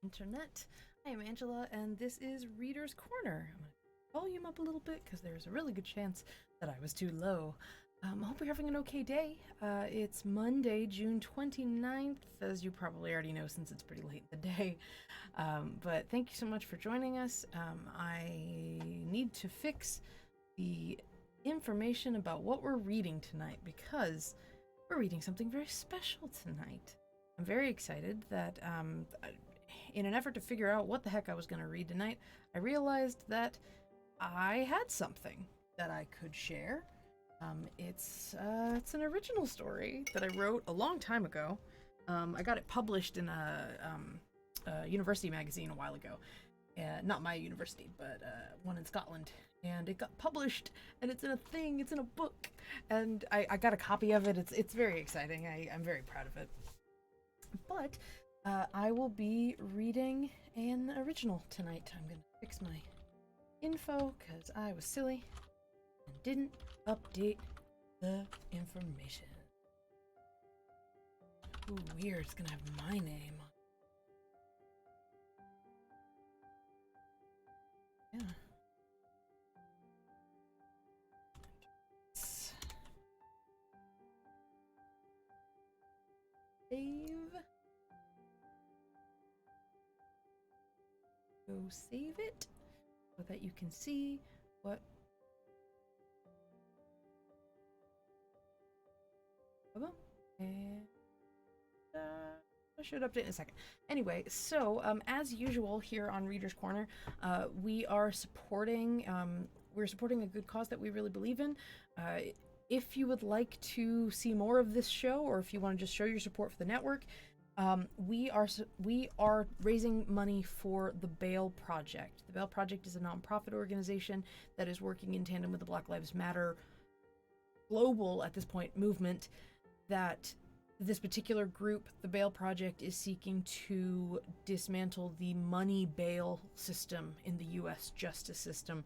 Internet. I am Angela, and this is Reader's Corner. I'm going to volume up a little bit because there's a really good chance that I was too low. I hope you're having an okay day. It's Monday, June 29th, as you probably already know since it's pretty late in the day. But thank you so much for joining us. I need to fix the information about what we're reading tonight because we're reading something very special tonight. I'm very excited that in an effort to figure out what the heck I was going to read tonight, I realized that I had something that I could share. It's an original story that I wrote a long time ago. I got it published in a university magazine a while ago. Not my university, but one in Scotland. And it got published, and it's in a thing, it's in a book. And I got a copy of it. It's very exciting. I'm very proud of it. But I will be reading an original tonight. I'm going to fix my info because I was silly and didn't update the information. Ooh, weird. It's going to have my name. Yeah. Save. Go save it so that you can see what. And I should update in a second. Anyway, so as usual here on Reader's Corner, we are supporting we're supporting a good cause that we really believe in. If you would like to see more of this show, or if you want to just show your support for the network, we are raising money for the Bail Project. The Bail Project is a nonprofit organization that is working in tandem with the Black Lives Matter global, at this point, movement. That this particular group, the Bail Project, is seeking to dismantle the money bail system in the U.S. justice system.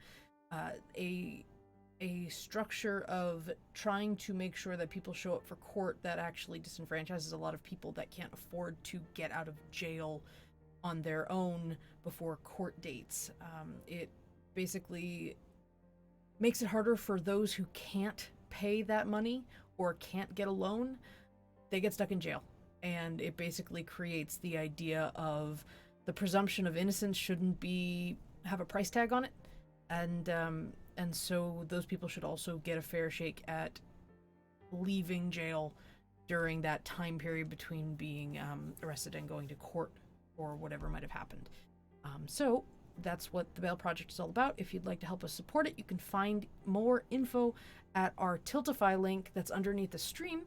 A structure of trying to make sure that people show up for court that actually disenfranchises a lot of people that can't afford to get out of jail on their own before court dates. It basically makes it harder for those who can't pay that money or can't get a loan. They get stuck in jail. And it basically creates the idea of the presumption of innocence shouldn't have a price tag on it. And so those people should also get a fair shake at leaving jail during that time period between being arrested and going to court or whatever might have happened. So that's what the Bail Project is all about. If you'd like to help us support it, you can find more info at our Tiltify link that's underneath the stream.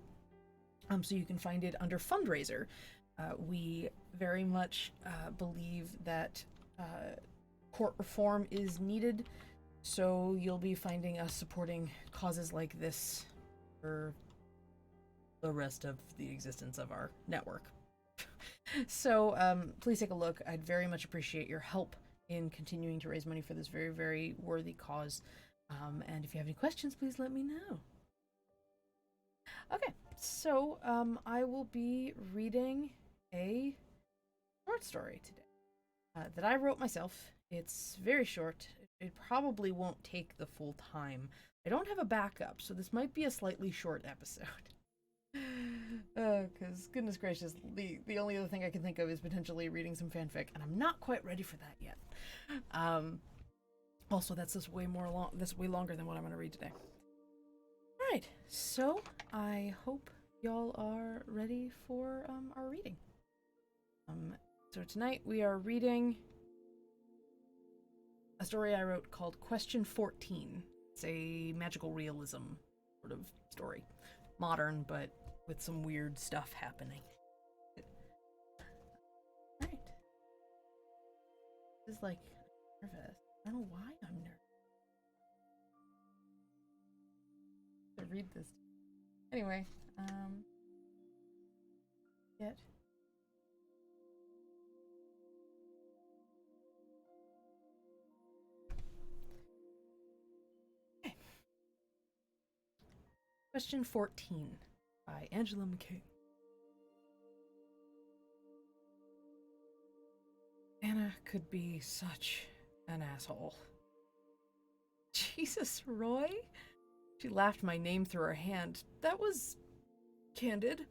So you can find it under fundraiser. We very much believe that court reform is needed. So you'll be finding us supporting causes like this for the rest of the existence of our network. So please take a look. I'd very much appreciate your help in continuing to raise money for this very, very worthy cause. And if you have any questions, please let me know. Okay, so I will be reading a short story today that I wrote myself. It's very short. It probably won't take the full time. I don't have a backup, so this might be a slightly short episode. Because, goodness gracious, the only other thing I can think of is potentially reading some fanfic, and I'm not quite ready for that yet. Also, that's just way longer than what I'm going to read today. Alright, so I hope y'all are ready for our reading. So tonight we are reading a story I wrote called Question 14. It's a magical realism sort of story. Modern, but with some weird stuff happening. Alright. This is like nervous. I don't know why I'm nervous. To read this. Anyway, get Question 14 by Angela McKay. Anna could be such an asshole. Jesus, Roy? She laughed my name through her hand. That was candid.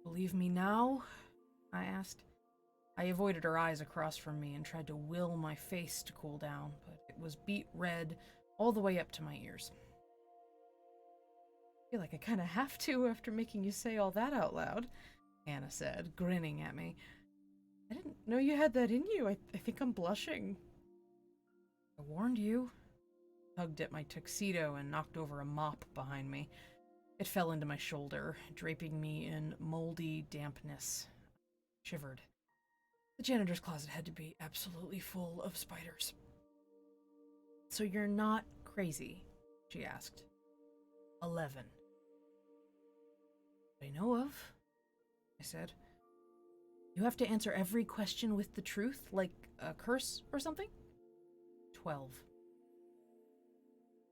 Believe me now? I asked. I avoided her eyes across from me and tried to will my face to cool down, but it was beet red all the way up to my ears. I feel like I kind of have to after making you say all that out loud, Anna said, grinning at me. I didn't know you had that in you. I think I'm blushing. I warned you. Tugged at my tuxedo and knocked over a mop behind me. It fell into my shoulder, draping me in moldy dampness. I shivered. The janitor's closet had to be absolutely full of spiders. So you're not crazy? She asked. 11. I know of, I said. You have to answer every question with the truth, like a curse or something? 12.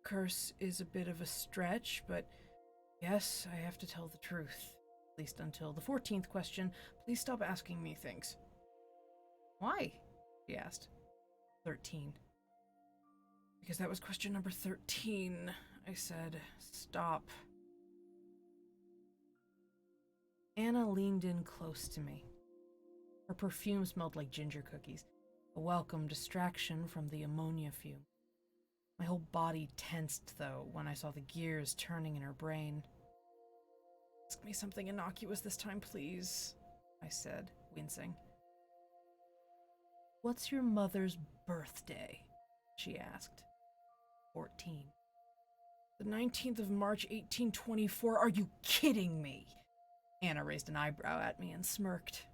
Curse is a bit of a stretch, but yes, I have to tell the truth. At least until the 14th question. Please stop asking me things. Why? She asked. 13. Because that was question number 13. I said, stop. Anna leaned in close to me. Her perfume smelled like ginger cookies, a welcome distraction from the ammonia fume. My whole body tensed, though, when I saw the gears turning in her brain. Ask me something innocuous this time, please, I said, wincing. What's your mother's birthday? She asked. 14. The 19th of March, 1824. Are you kidding me? Anna raised an eyebrow at me and smirked.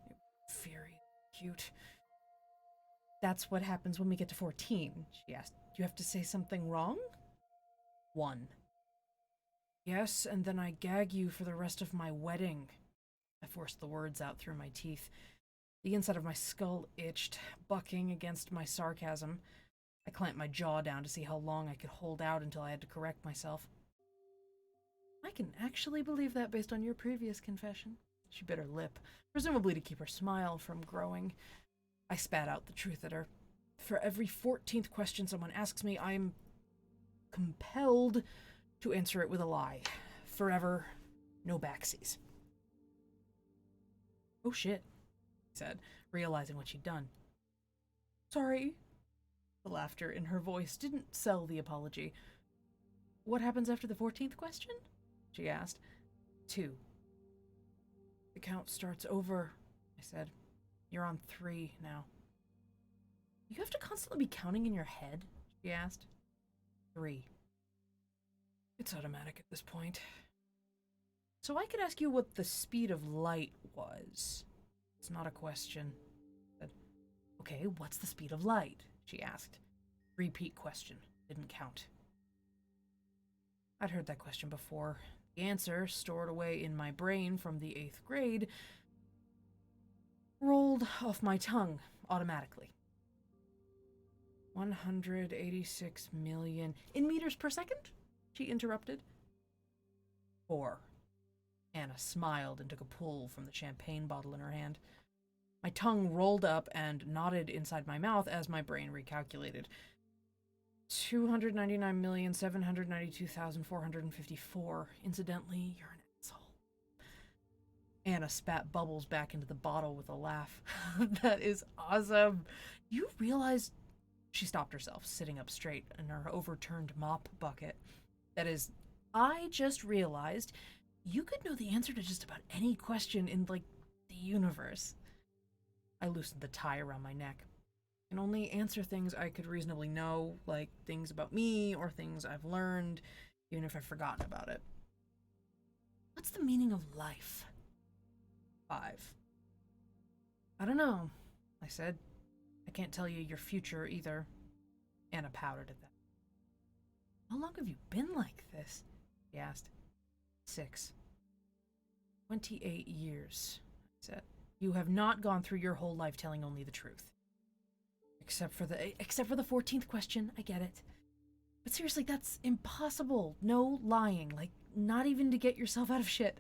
Very cute. That's what happens when we get to 14, she asked. You have to say something wrong? 1. Yes, and then I gag you for the rest of my wedding. I forced the words out through my teeth. The inside of my skull itched, bucking against my sarcasm. I clamped my jaw down to see how long I could hold out until I had to correct myself. I can actually believe that based on your previous confession. She bit her lip, presumably to keep her smile from growing. I spat out the truth at her. For every 14th question someone asks me, I'm compelled to answer it with a lie. Forever, no backsies. Oh shit, he said, realizing what she'd done. Sorry. The laughter in her voice didn't sell the apology. What happens after the 14th question? She asked. 2. The count starts over, I said. You're on 3 now. You have to constantly be counting in your head? She asked. 3. It's automatic at this point. So I could ask you what the speed of light was. It's not a question. I said, okay, what's the speed of light? She asked. Repeat question. Didn't count. I'd heard that question before. The answer, stored away in my brain from the 8th grade, rolled off my tongue automatically. 186 million... In meters per second? She interrupted. 4. Anna smiled and took a pull from the champagne bottle in her hand. My tongue rolled up and knotted inside my mouth as my brain recalculated. 299,792,454. Incidentally, you're an asshole. Anna spat bubbles back into the bottle with a laugh. That is awesome. You realize... She stopped herself, sitting up straight in her overturned mop bucket. That is, I just realized you could know the answer to just about any question in, the universe. I loosened the tie around my neck. I can only answer things I could reasonably know, like things about me or things I've learned, even if I've forgotten about it. What's the meaning of life? 5. I don't know, I said. I can't tell you your future either. Anna pouted at that. How long have you been like this? She asked. 6. 28 years, I said. You have not gone through your whole life telling only the truth. Except for the 14th question, I get it. But seriously, that's impossible. No lying, not even to get yourself out of shit.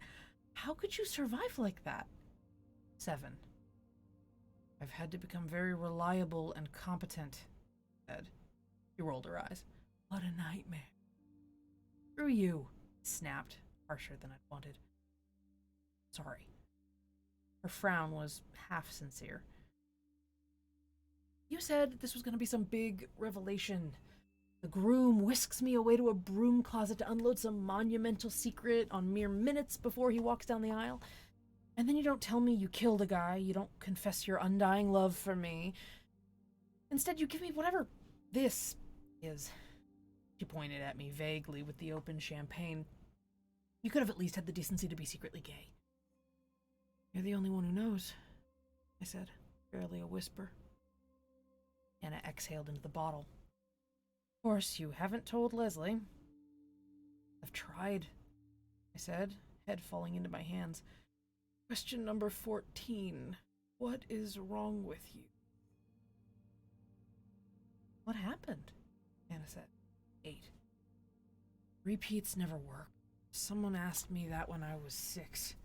How could you survive like that? 7. I've had to become very reliable and competent, she said. She rolled her eyes. What a nightmare. Screw you, snapped, harsher than I'd wanted. Sorry. Her frown was half sincere. You said this was going to be some big revelation. The groom whisks me away to a broom closet to unload some monumental secret on mere minutes before he walks down the aisle. And then you don't tell me you killed a guy, you don't confess your undying love for me. Instead, you give me whatever this is. She pointed at me vaguely with the open champagne. You could have at least had the decency to be secretly gay. You're the only one who knows, I said, barely a whisper. Anna exhaled into the bottle. Of course, you haven't told Leslie. I've tried, I said, head falling into my hands. Question number 14. What is wrong with you? What happened? Anna said. 8. Repeats never work. Someone asked me that when I was 6.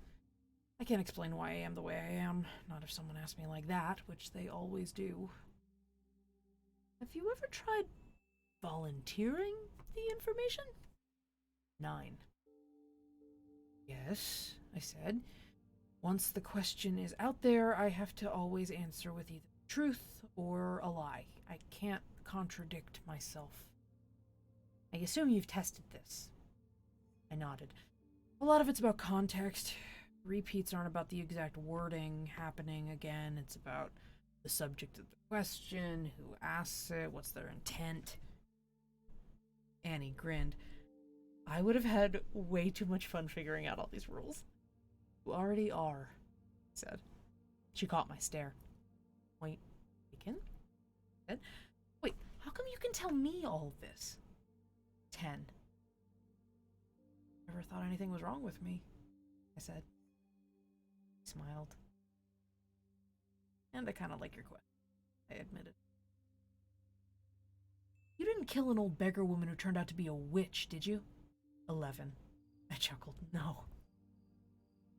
I can't explain why I am the way I am. Not if someone asked me like that, which they always do. Have you ever tried volunteering the information? 9. Yes, I said. Once the question is out there, I have to always answer with either truth or a lie. I can't contradict myself. I assume you've tested this. I nodded. A lot of it's about context. Repeats aren't about the exact wording happening again. It's about the subject of the question, who asks it, what's their intent. Annie grinned. I would have had way too much fun figuring out all these rules. You already are, I said. She caught my stare. Point taken? I said. Wait, how come you can tell me all of this? 10. Never thought anything was wrong with me, I said. He smiled. And I kind of like your question, I admitted. You didn't kill an old beggar woman who turned out to be a witch, did you? 11. I chuckled. No.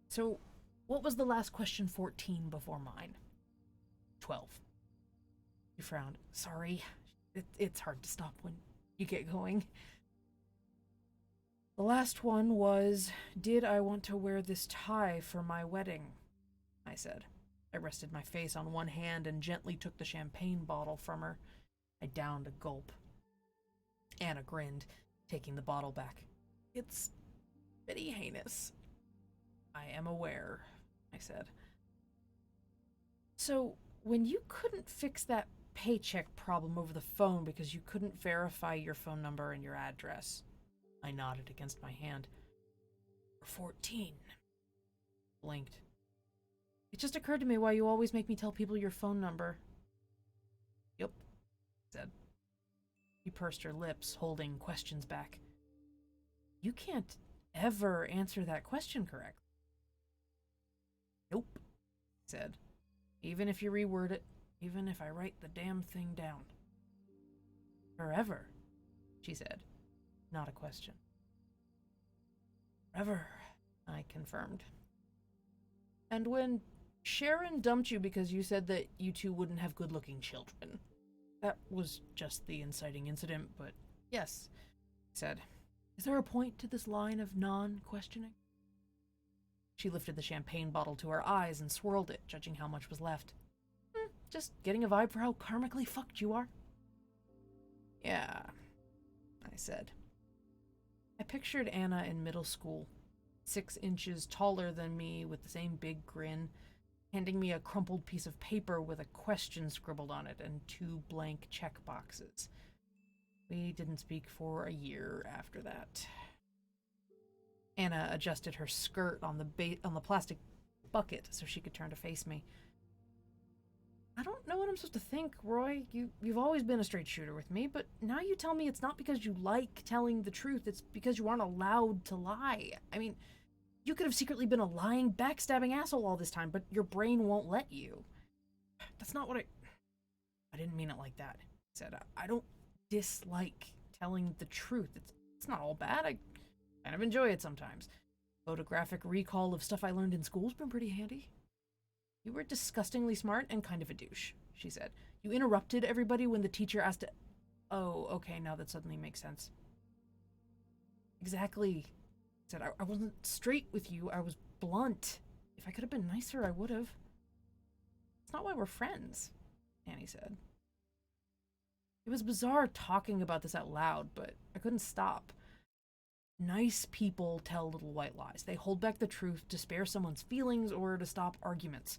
So, what was the last question 14 before mine? 12. He frowned. Sorry. It's hard to stop when you get going. The last one was, did I want to wear this tie for my wedding? I said. I rested my face on one hand and gently took the champagne bottle from her. I downed a gulp. Anna grinned, taking the bottle back. It's pretty heinous. I am aware, I said. So, when you couldn't fix that paycheck problem over the phone because you couldn't verify your phone number and your address, I nodded against my hand. 14. Blinked. It just occurred to me why you always make me tell people your phone number. Yep, said. She pursed her lips, holding questions back. You can't ever answer that question correctly. Nope, said. Even if you reword it, even if I write the damn thing down. Forever, she said. Not a question. Forever, I confirmed. And when Sharon dumped you because you said that you two wouldn't have good-looking children. That was just the inciting incident, but yes, I said. Is there a point to this line of non-questioning? She lifted the champagne bottle to her eyes and swirled it, judging how much was left. Just getting a vibe for how karmically fucked you are. Yeah, I said. I pictured Anna in middle school, 6 inches taller than me with the same big grin, handing me a crumpled piece of paper with a question scribbled on it and 2 blank check boxes. We didn't speak for a year after that. Anna adjusted her skirt on the plastic bucket so she could turn to face me. I don't know what I'm supposed to think, Roy. You've always been a straight shooter with me, but now you tell me it's not because you like telling the truth, it's because you aren't allowed to lie. I mean, you could have secretly been a lying, backstabbing asshole all this time, but your brain won't let you. That's not what I didn't mean it like that. I said, I don't dislike telling the truth. It's not all bad. I kind of enjoy it sometimes. Photographic recall of stuff I learned in school's been pretty handy. You were disgustingly smart and kind of a douche, she said. You interrupted everybody when the teacher asked to... Oh, okay, now that suddenly makes sense. Exactly. I said, I wasn't straight with you, I was blunt. If I could have been nicer, I would have. It's not why we're friends, Annie said. It was bizarre talking about this out loud, but I couldn't stop. Nice people tell little white lies. They hold back the truth to spare someone's feelings or to stop arguments.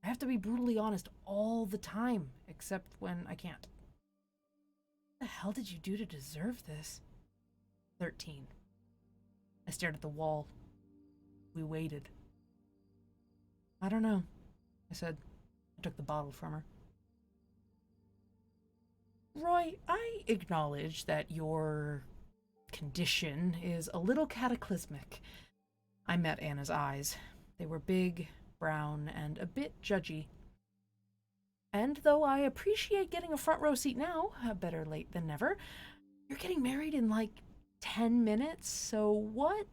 I have to be brutally honest all the time, except when I can't. What the hell did you do to deserve this? 13. I stared at the wall. We waited. I don't know, I said. I took the bottle from her. Roy, I acknowledge that your condition is a little cataclysmic. I met Anna's eyes. They were big, brown, and a bit judgy. And though I appreciate getting a front row seat now, better late than never, you're getting married in like 10 minutes, so what?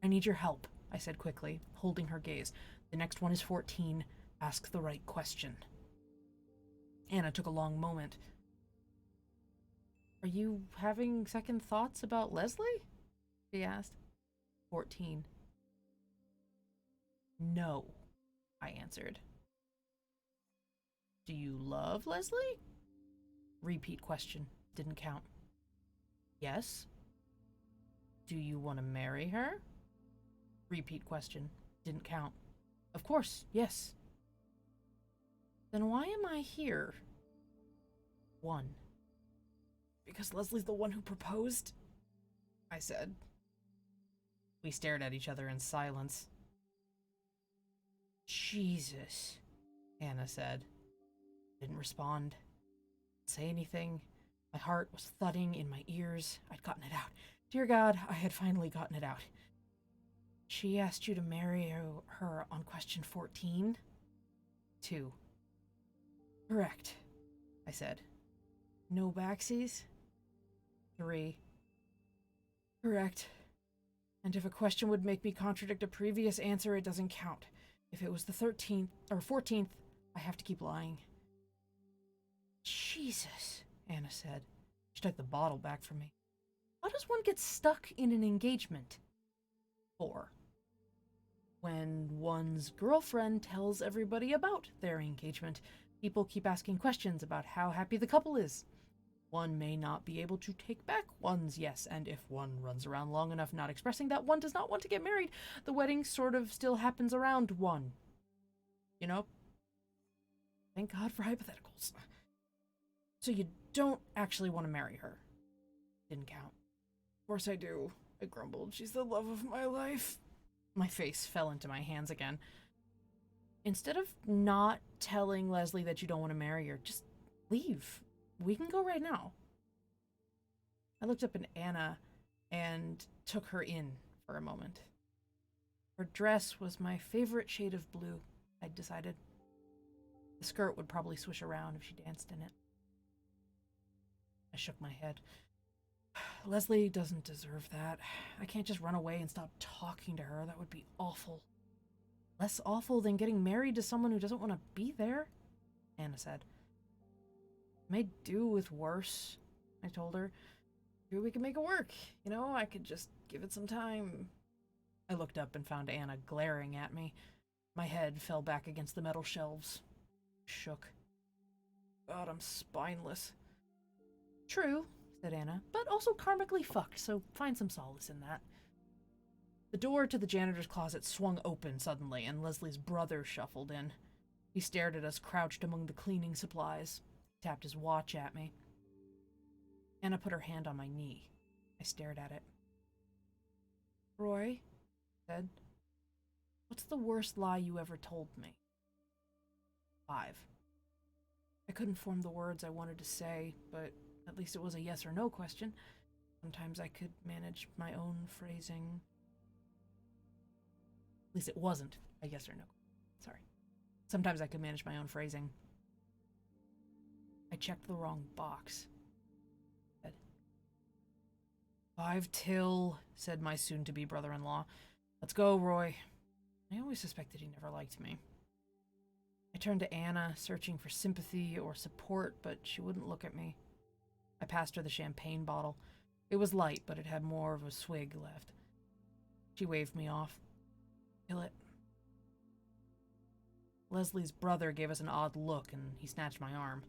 I need your help, I said quickly, holding her gaze. The next one is 14. Ask the right question. Anna took a long moment. Are you having second thoughts about Leslie? She asked. 14. No, I answered. Do you love Leslie? Repeat question. Didn't count. Yes. Do you want to marry her? Repeat question. Didn't count. Of course, yes. Then why am I here? 1. Because Leslie's the one who proposed, I said. We stared at each other in silence. Jesus, Anna said. Didn't respond. Didn't say anything. My heart was thudding in my ears. I'd gotten it out. Dear God, I had finally gotten it out. She asked you to marry her on question 14? 2. Correct, I said. No backsies? 3. Correct. And if a question would make me contradict a previous answer, it doesn't count. If it was the 13th or 14th, I have to keep lying. Jesus, Anna said. She took the bottle back from me. How does one get stuck in an engagement? 4. When one's girlfriend tells everybody about their engagement, people keep asking questions about how happy the couple is. One may not be able to take back one's yes, and if one runs around long enough not expressing that one does not want to get married, the wedding sort of still happens around one. You know? Thank God for hypotheticals. So you don't actually want to marry her. Didn't count. Of course I do, I grumbled. She's the love of my life. My face fell into my hands again. Instead of not telling Leslie that you don't want to marry her, just leave. We can go right now. I looked up at Anna and took her in for a moment. Her dress was my favorite shade of blue, I'd decided. The skirt would probably swish around if she danced in it. I shook my head. Leslie doesn't deserve that. I can't just run away and stop talking to her. That would be awful. Less awful than getting married to someone who doesn't want to be there, Anna said. May do with worse, I told her. Maybe we can make it work. You know, I could just give it some time. I looked up and found Anna glaring at me. My head fell back against the metal shelves. Shook. God, I'm spineless. True, said Anna, but also karmically fucked, so find some solace in that. The door to the janitor's closet swung open suddenly, and Leslie's brother shuffled in. He stared at us crouched among the cleaning supplies. He tapped his watch at me. Anna put her hand on my knee. I stared at it. Roy, said, what's the worst lie you ever told me? 5. I couldn't form the words I wanted to say, but at least it was a yes or no question. Sometimes I could manage my own phrasing. At least it wasn't a yes or no. Sorry. Sometimes I could manage my own phrasing. I checked the wrong box. 5 till, said my soon-to-be brother-in-law. Let's go, Roy. I always suspected he never liked me. I turned to Anna, searching for sympathy or support, but she wouldn't look at me. I passed her the champagne bottle. It was light, but it had more of a swig left. She waved me off. Kill it. Leslie's brother gave us an odd look, and he snatched my arm.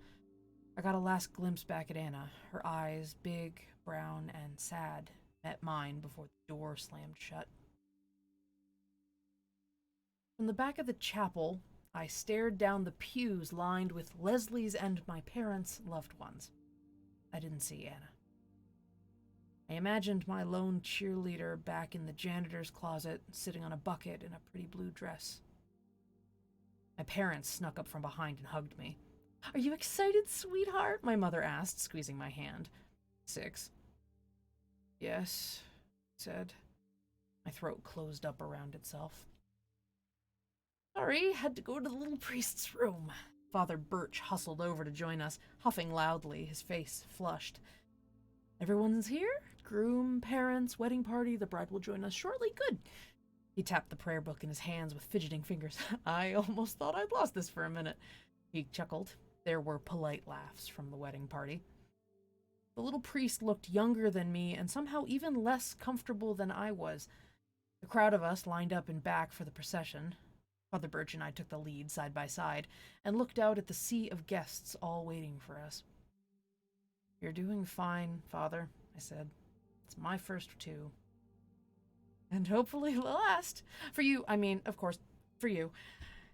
I got a last glimpse back at Anna. Her eyes, big, brown, and sad, met mine before the door slammed shut. From the back of the chapel, I stared down the pews lined with Leslie's and my parents' loved ones. I didn't see Anna. I imagined my lone cheerleader back in the janitor's closet, sitting on a bucket in a pretty blue dress. My parents snuck up from behind and hugged me. "Are you excited, sweetheart?" my mother asked, squeezing my hand. 6. "Yes," I said. My throat closed up around itself. "Sorry, had to go to the little priest's room." Father Birch hustled over to join us, huffing loudly, his face flushed. "Everyone's here? Groom, parents, wedding party, the bride will join us shortly. Good." He tapped the prayer book in his hands with fidgeting fingers. "I almost thought I'd lost this for a minute." He chuckled. There were polite laughs from the wedding party. The little priest looked younger than me and somehow even less comfortable than I was. The crowd of us lined up in back for the procession. Father Birch and I took the lead side by side and looked out at the sea of guests all waiting for us. "You're doing fine, Father," I said. "It's my first too. And hopefully the last. For you, of course, for you."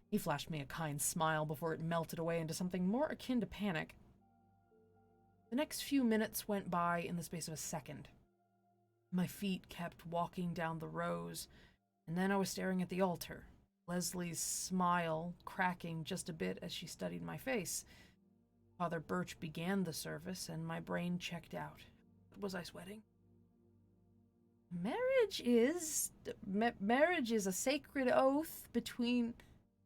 He flashed me a kind smile before it melted away into something more akin to panic. The next few minutes went by in the space of a second. My feet kept walking down the rows, and then I was staring at the altar, Leslie's smile cracking just a bit as she studied my face. Father Birch began the service, and my brain checked out. What was I sweating? Marriage is a sacred oath between...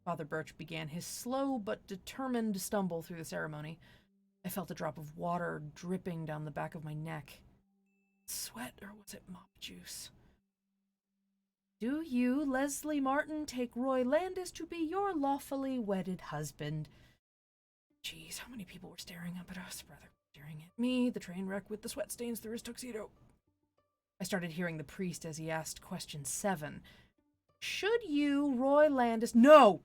Father Birch began his slow but determined stumble through the ceremony. I felt a drop of water dripping down the back of my neck. Sweat, or was it mop juice? "Do you, Leslie Martin, take Roy Landis to be your lawfully wedded husband?" Jeez, how many people were staring up at us? Brother staring at me, the train wreck with the sweat stains through his tuxedo. I started hearing the priest as he asked question 7. "Should you, Roy Landis—" "No!"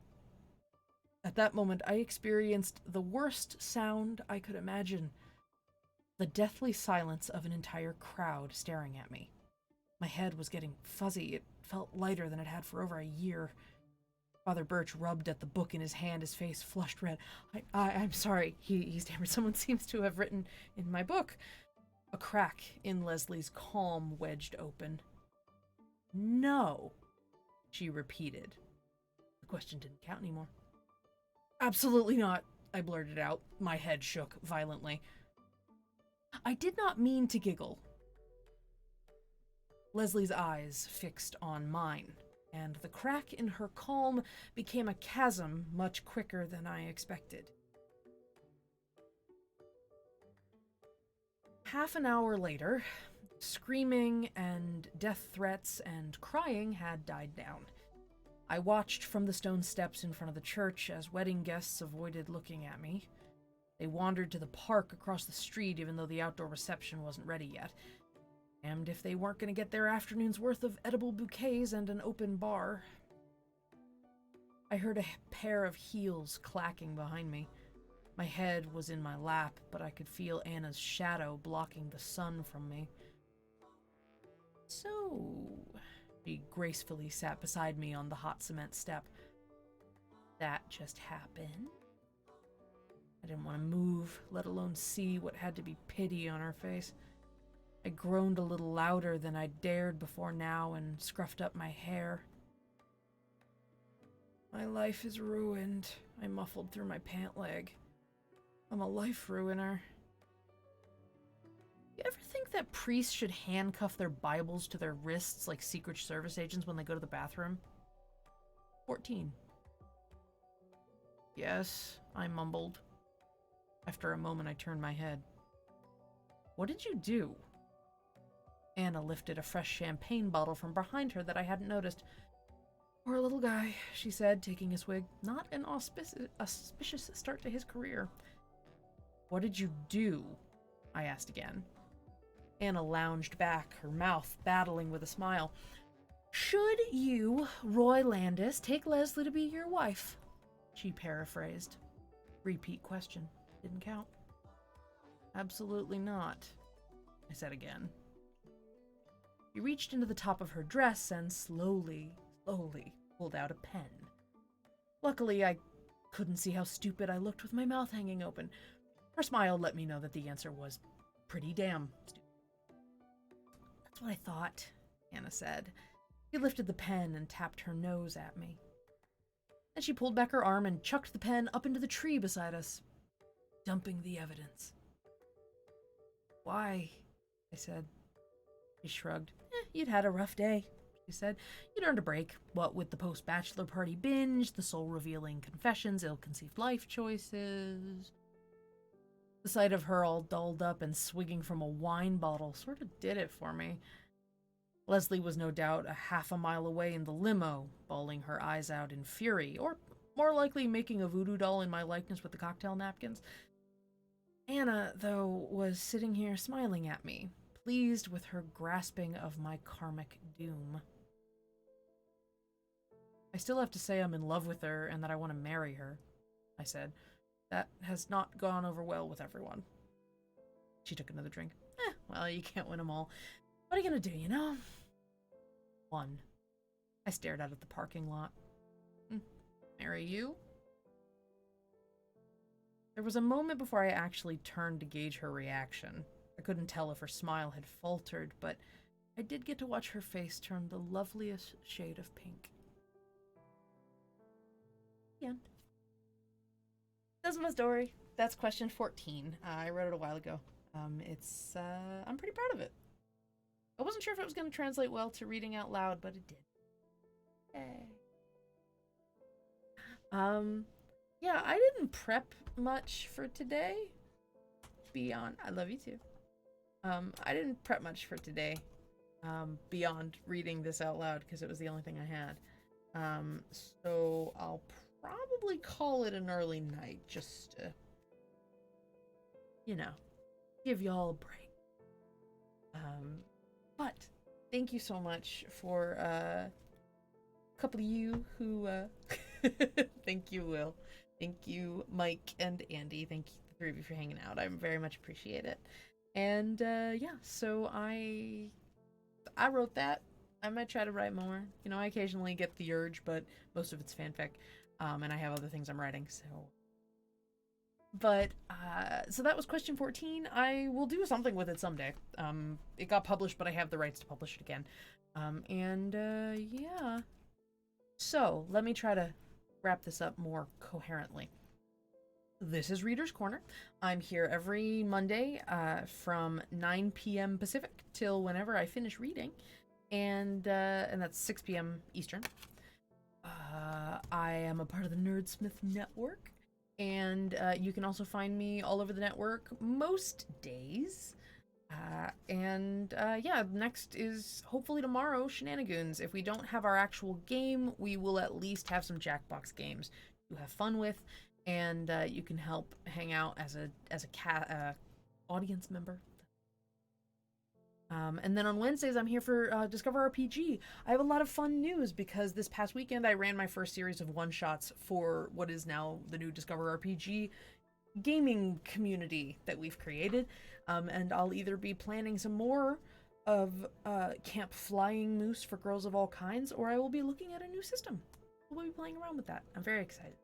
At that moment, I experienced the worst sound I could imagine. The deathly silence of an entire crowd staring at me. My head was getting fuzzy. It felt lighter than it had for over a year. Father Birch rubbed at the book in his hand, his face flushed red. I'm sorry," he stammered. "Someone seems to have written in my book." A crack in Leslie's calm wedged open. "No," she repeated. The question didn't count anymore. "Absolutely not," I blurted out. My head shook violently. I did not mean to giggle. Leslie's eyes fixed on mine, and the crack in her calm became a chasm much quicker than I expected. Half an hour later, screaming and death threats and crying had died down. I watched from the stone steps in front of the church as wedding guests avoided looking at me. They wandered to the park across the street even though the outdoor reception wasn't ready yet. And if they weren't going to get their afternoon's worth of edible bouquets and an open bar. I heard a pair of heels clacking behind me. My head was in my lap, but I could feel Anna's shadow blocking the sun from me. "So," she gracefully sat beside me on the hot cement step. "That just happened?" I didn't want to move, let alone see what had to be pity on her face. I groaned a little louder than I'd dared before now and scruffed up my hair. "My life is ruined," I muffled through my pant leg. "I'm a life ruiner." You ever think that priests should handcuff their Bibles to their wrists like Secret Service agents when they go to the bathroom? 14. "Yes," I mumbled. After a moment, I turned my head. "What did you do?" Anna lifted a fresh champagne bottle from behind her that I hadn't noticed. Poor little guy, she said, taking a swig. Not an auspicious start to his career. What did you do? I asked again. Anna lounged back, her mouth battling with a smile. Should you, Roy Landis, take Leslie to be your wife? She paraphrased. Repeat question. Didn't count. Absolutely not, I said again. She reached into the top of her dress and slowly pulled out a pen. Luckily, I couldn't see how stupid I looked with my mouth hanging open. Her smile let me know that the answer was pretty damn stupid. That's what I thought, Anna said. She lifted the pen and tapped her nose at me. Then she pulled back her arm and chucked the pen up into the tree beside us, dumping the evidence. Why? I said. She shrugged. You'd had a rough day, she said. You'd earned a break, what with the post-bachelor party binge, the soul-revealing confessions, ill-conceived life choices. The sight of her all dolled up and swigging from a wine bottle sort of did it for me. Leslie was no doubt a half a mile away in the limo, bawling her eyes out in fury, or more likely making a voodoo doll in my likeness with the cocktail napkins. Anna, though, was sitting here smiling at me, pleased with her grasping of my karmic doom. I still have to say I'm in love with her and that I want to marry her, I said. That has not gone over well with everyone. She took another drink. Well, you can't win them all. What are you gonna do, you know? One. I stared out at the parking lot. Marry you? There was a moment before I actually turned to gauge her reaction. I couldn't tell if her smile had faltered, but I did get to watch her face turn the loveliest shade of pink. The end. That's my story. That's question 14. I wrote it a while ago. I'm pretty proud of it. I wasn't sure if it was going to translate well to reading out loud, but it did. Yay. Yeah, I didn't prep much for today. Beyond, I love you too. I didn't prep much for today. Beyond reading this out loud, because it was the only thing I had. So I'll probably call it an early night, just to, give y'all a break. But thank you so much for a couple of you who thank you, Will. Thank you, Mike and Andy. Thank you, the three of you, for hanging out. I very much appreciate it. And yeah, so I wrote that. I might try to write more. I occasionally get the urge, but most of it's fanfic. And I have other things I'm writing, so. But, so that was question 14. I will do something with it someday. It got published, but I have the rights to publish it again. Yeah. So, let me try to wrap this up more coherently. This is Reader's Corner. I'm here every Monday from 9 p.m. Pacific till whenever I finish reading. And that's 6 p.m. Eastern. I am a part of the Nerdsmith Network. And you can also find me all over the network most days. Yeah, next is hopefully tomorrow, Shenanigans. If we don't have our actual game, we will at least have some Jackbox games to have fun with. And you can help hang out as a audience member. And then on Wednesdays, I'm here for Discover RPG. I have a lot of fun news because this past weekend I ran my first series of one-shots for what is now the new Discover RPG gaming community that we've created. And I'll either be planning some more of Camp Flying Moose for girls of all kinds, or I will be looking at a new system. We'll be playing around with that. I'm very excited.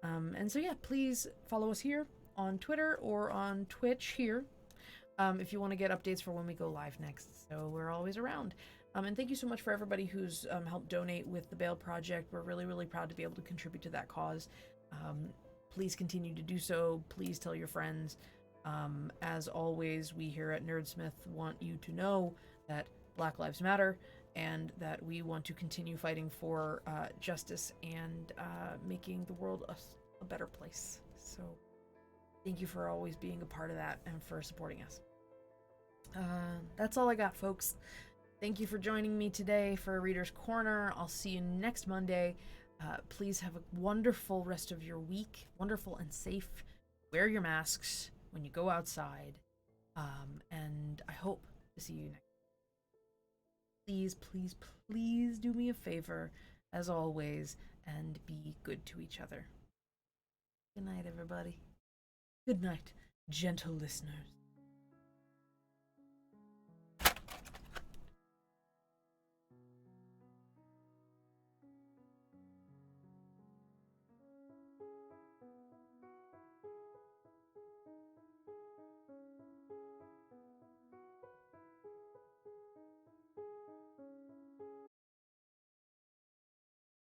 And so yeah, please follow us here on Twitter or on Twitch here. If you want to get updates for when we go live next. So we're always around. And thank you so much for everybody who's helped donate with the Bail Project. We're really, really proud to be able to contribute to that cause. Please continue to do so. Please tell your friends. As always, we here at Nerdsmith want you to know that Black Lives Matter and that we want to continue fighting for justice and making the world a better place. So thank you for always being a part of that and for supporting us. That's all I got, folks. Thank you for joining me today for Reader's Corner. I'll see you next Monday. Please have a wonderful rest of your week. Wonderful and safe. Wear your masks when you go outside. And I hope to see you next. Please, please, please do me a favor, as always, and be good to each other. Good night, everybody. Good night, gentle listeners.